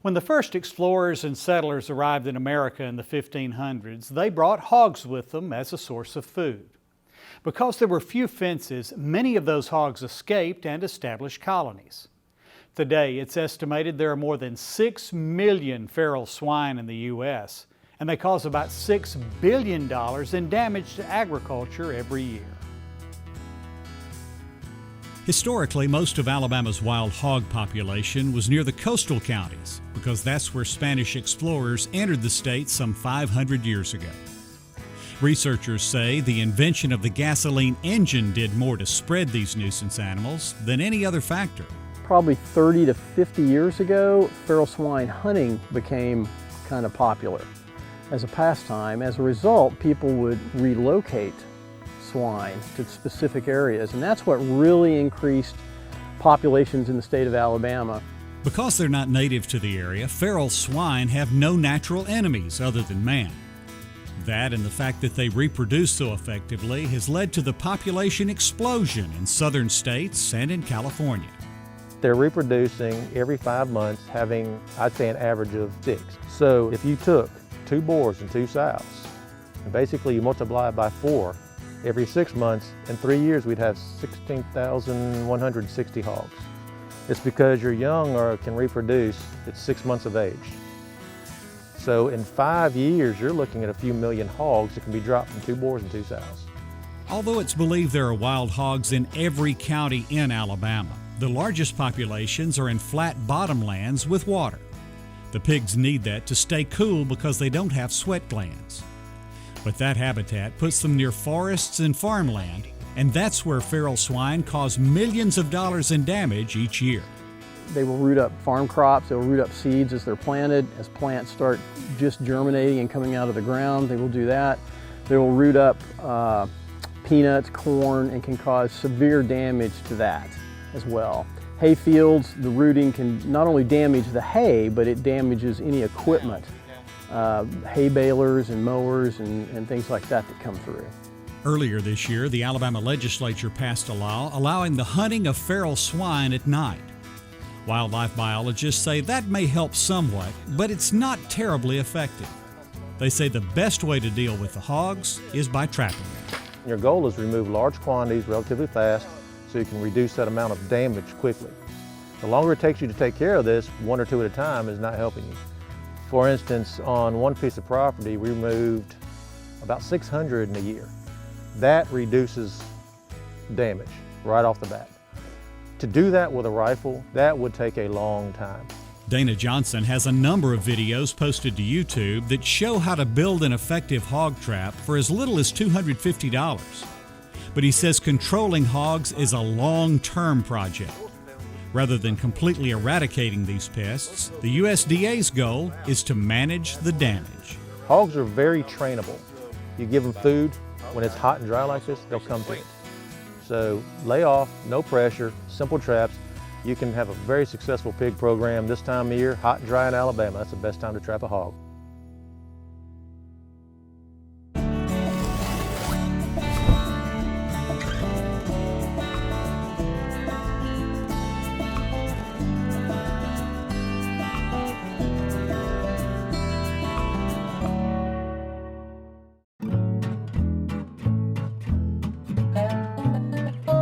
When the first explorers and settlers arrived in America in the 1500s, they brought hogs with them as a source of food. Because there were few fences, many of those hogs escaped and established colonies. Today, it's estimated there are more than 6 million feral swine in the U.S., and they cause about $6 billion in damage to agriculture every year. Historically, most of Alabama's wild hog population was near the coastal counties because that's where Spanish explorers entered the state some 500 years ago. Researchers say the invention of the gasoline engine did more to spread these nuisance animals than any other factor. Probably 30 to 50 years ago, feral swine hunting became kind of popular as a pastime. As a result, people would relocate swine to specific areas, and that's what really increased populations in the state of Alabama. Because they're not native to the area, feral swine have no natural enemies other than man. That and the fact that they reproduce so effectively has led to the population explosion in southern states and in California. They're reproducing every 5 months, having, I'd say, an average of 6. So if you took 2 boars and 2 sows, and basically you multiply it by 4, every 6 months, in 3 years we'd have 16,160 hogs. It's because your young can reproduce at 6 months of age. So in 5 years, you're looking at a few million hogs that can be dropped from 2 boars and 2 sows. Although it's believed there are wild hogs in every county in Alabama, the largest populations are in flat bottomlands with water. The pigs need that to stay cool because they don't have sweat glands. But that habitat puts them near forests and farmland, and that's where feral swine cause millions of dollars in damage each year. They will root up farm crops, they will root up seeds as they're planted. As plants start just germinating and coming out of the ground, they will do that. They will root up peanuts, corn, and can cause severe damage to that as well. Hay fields, the rooting can not only damage the hay, but it damages any equipment, hay balers and mowers and things like that that come through. Earlier this year, the Alabama legislature passed a law allowing the hunting of feral swine at night. Wildlife biologists say that may help somewhat, but it's not terribly effective. They say the best way to deal with the hogs is by trapping them. Your goal is to remove large quantities relatively fast so you can reduce that amount of damage quickly. The longer it takes you to take care of this, 1 or 2 at a time, is not helping you. For instance, on one piece of property, we removed about 600 in a year. That reduces damage right off the bat. To do that with a rifle, that would take a long time. Dana Johnson has a number of videos posted to YouTube that show how to build an effective hog trap for as little as $250. But he says controlling hogs is a long-term project. Rather than completely eradicating these pests, the USDA's goal is to manage the damage. Hogs are very trainable. You give them food, when it's hot and dry like this, they'll come to it. So lay off, no pressure, simple traps. You can have a very successful pig program this time of year, hot and dry in Alabama. That's the best time to trap a hog.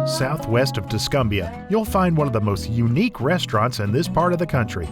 Southwest of Tuscumbia, you'll find one of the most unique restaurants in this part of the country.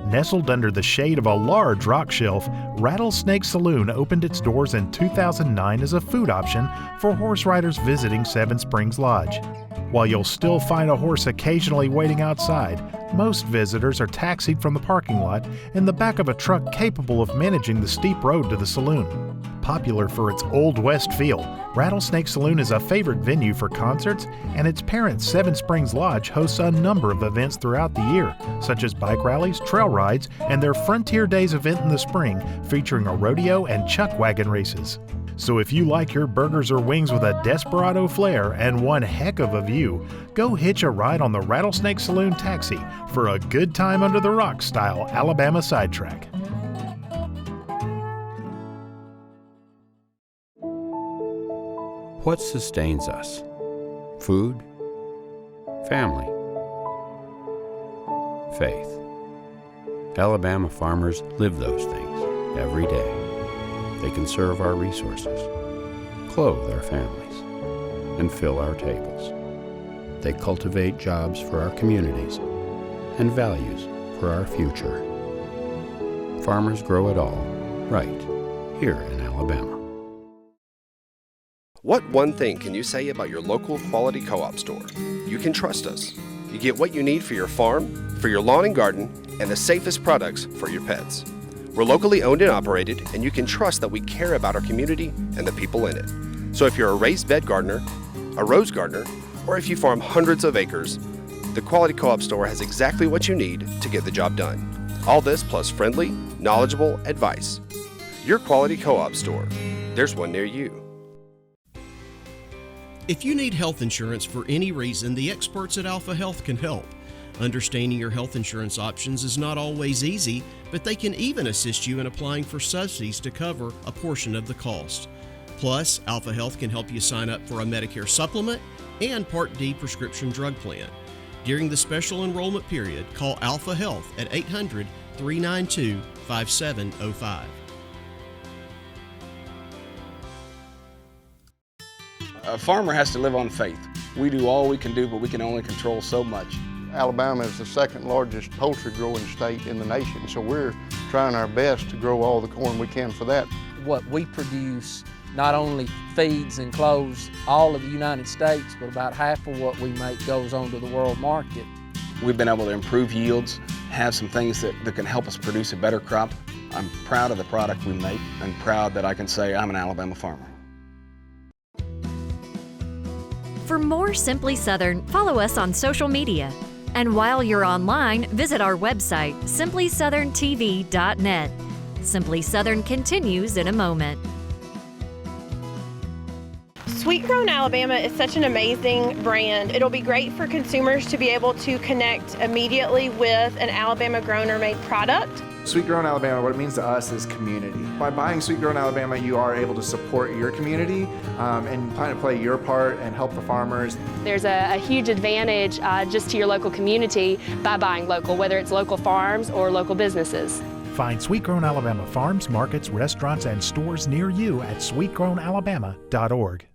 Nestled under the shade of a large rock shelf, Rattlesnake Saloon opened its doors in 2009 as a food option for horse riders visiting Seven Springs Lodge. While you'll still find a horse occasionally waiting outside, most visitors are taxied from the parking lot in the back of a truck capable of managing the steep road to the saloon. Popular for its Old West feel, Rattlesnake Saloon is a favorite venue for concerts, and its parent Seven Springs Lodge hosts a number of events throughout the year, such as bike rallies, trail rides, and their Frontier Days event in the spring featuring a rodeo and chuck wagon races. So if you like your burgers or wings with a desperado flair and one heck of a view, go hitch a ride on the Rattlesnake Saloon taxi for a good time under the rock style Alabama sidetrack. What sustains us? Food? Family? Faith? Alabama farmers live those things every day. They conserve our resources, clothe our families, and fill our tables. They cultivate jobs for our communities and values for our future. Farmers grow it all right here in Alabama. What one thing can you say about your local quality co-op store? You can trust us. You get what you need for your farm, for your lawn and garden, and the safest products for your pets. We're locally owned and operated, and you can trust that we care about our community and the people in it. So if you're a raised bed gardener, a rose gardener, or if you farm hundreds of acres, the Quality Co-op Store has exactly what you need to get the job done. All this plus friendly, knowledgeable advice. Your Quality Co-op Store. There's one near you. If you need health insurance for any reason, the experts at Alpha Health can help. Understanding your health insurance options is not always easy, but they can even assist you in applying for subsidies to cover a portion of the cost. Plus, Alpha Health can help you sign up for a Medicare supplement and Part D prescription drug plan. During the special enrollment period, call Alpha Health at 800-392-5705. A farmer has to live on faith. We do all we can do, but we can only control so much. Alabama is the second largest poultry growing state in the nation, so we're trying our best to grow all the corn we can for that. What we produce not only feeds and clothes all of the United States, but about half of what we make goes on to the world market. We've been able to improve yields, have some things that can help us produce a better crop. I'm proud of the product we make. I'm proud that I can say I'm an Alabama farmer. For more Simply Southern, follow us on social media. And while you're online, visit our website, simplysouthern.tv.net. Simply Southern continues in a moment. Sweet Grown Alabama is such an amazing brand. It'll be great for consumers to be able to connect immediately with an Alabama grown or made product. Sweet Grown Alabama, what it means to us is community. By buying Sweet Grown Alabama, you are able to support your community and kind of play your part and help the farmers. There's a huge advantage just to your local community by buying local, whether it's local farms or local businesses. Find Sweet Grown Alabama farms, markets, restaurants, and stores near you at sweetgrownalabama.org.